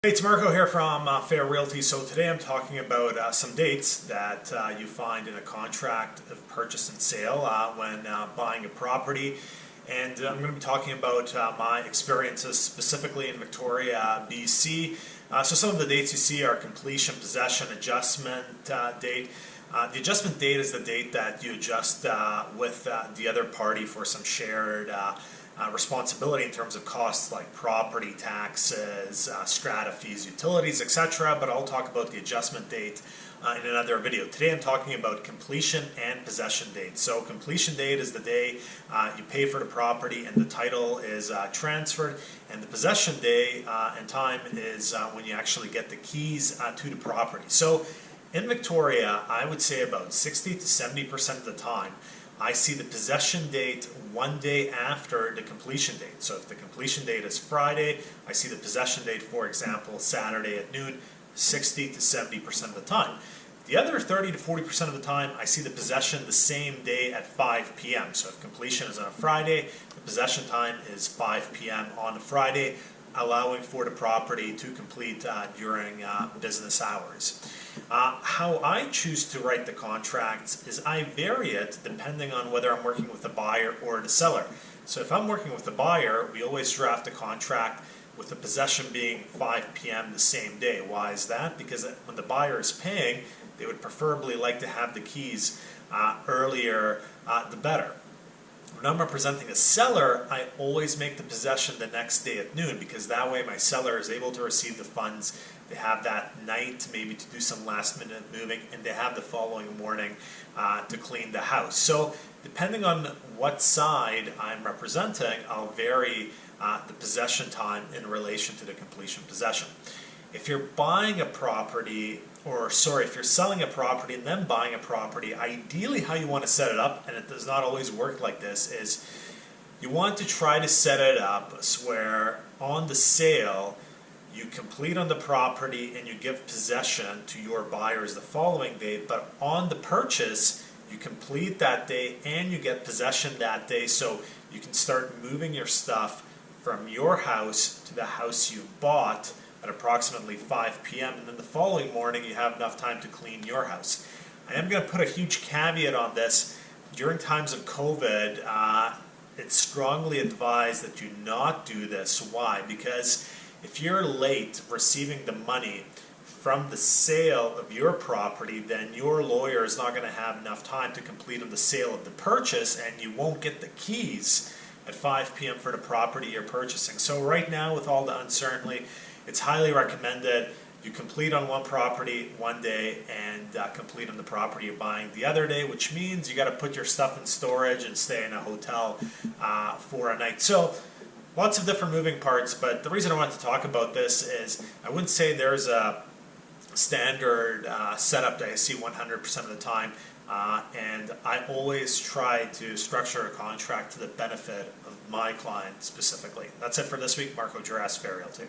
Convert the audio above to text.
Hey, it's Marko here from Fair Realty. So today I'm talking about some dates that you find in a contract of purchase and sale when buying a property. And I'm going to be talking about my experiences specifically in Victoria, BC. So some of the dates you see are completion, possession, adjustment date. The adjustment date is the date that you adjust with the other party for some shared responsibility in terms of costs like property taxes, strata fees, utilities, etc. But I'll talk about the adjustment date in another video. Today I'm talking about completion and possession date. So completion date is the day you pay for the property and the title is transferred, and the possession day and time is when you actually get the keys to the property. So in Victoria, I would say about 60 to 70% of the time I see the possession date one day after the completion date. So if the completion date is Friday, I see the possession date, for example, Saturday at noon, 60 to 70% of the time. The other 30 to 40% of the time, I see the possession the same day at 5 p.m. So if completion is on a Friday, the possession time is 5 p.m. on a Friday, allowing for the property to complete during business hours. How I choose to write the contracts is I vary it depending on whether I'm working with the buyer or the seller. So if I'm working with the buyer, we always draft a contract with the possession being 5 p.m. the same day. Why is that? Because when the buyer is paying, they would preferably like to have the keys earlier, the better. When I'm representing a seller, I always make the possession the next day at noon, because that way my seller is able to receive the funds. They have that night maybe to do some last minute moving, and they have the following morning to clean the house. So depending on what side I'm representing, I'll vary the possession time in relation to the completion possession. If you're buying a property, if you're selling a property and then buying a property, ideally how you want to set it up, and it does not always work like this, is you want to try to set it up where on the sale you complete on the property and you give possession to your buyers the following day, but on the purchase you complete that day and you get possession that day, so you can start moving your stuff from your house to the house you bought at approximately 5 p.m. and then the following morning you have enough time to clean your house. I am going to put a huge caveat on this. During times of COVID, it's strongly advised that you not do this. Why? Because if you're late receiving the money from the sale of your property, then your lawyer is not going to have enough time to complete on the sale of the purchase, and you won't get the keys at 5 p.m. for the property you're purchasing. So right now, with all the uncertainty, it's highly recommended you complete on one property one day and complete on the property you're buying the other day, which means you got to put your stuff in storage and stay in a hotel for a night. So lots of different moving parts, but the reason I wanted to talk about this is I wouldn't say there's a standard setup that I see 100% of the time, and I always try to structure a contract to the benefit of my client specifically. That's it for this week. Marko, Juras, Fair Realty.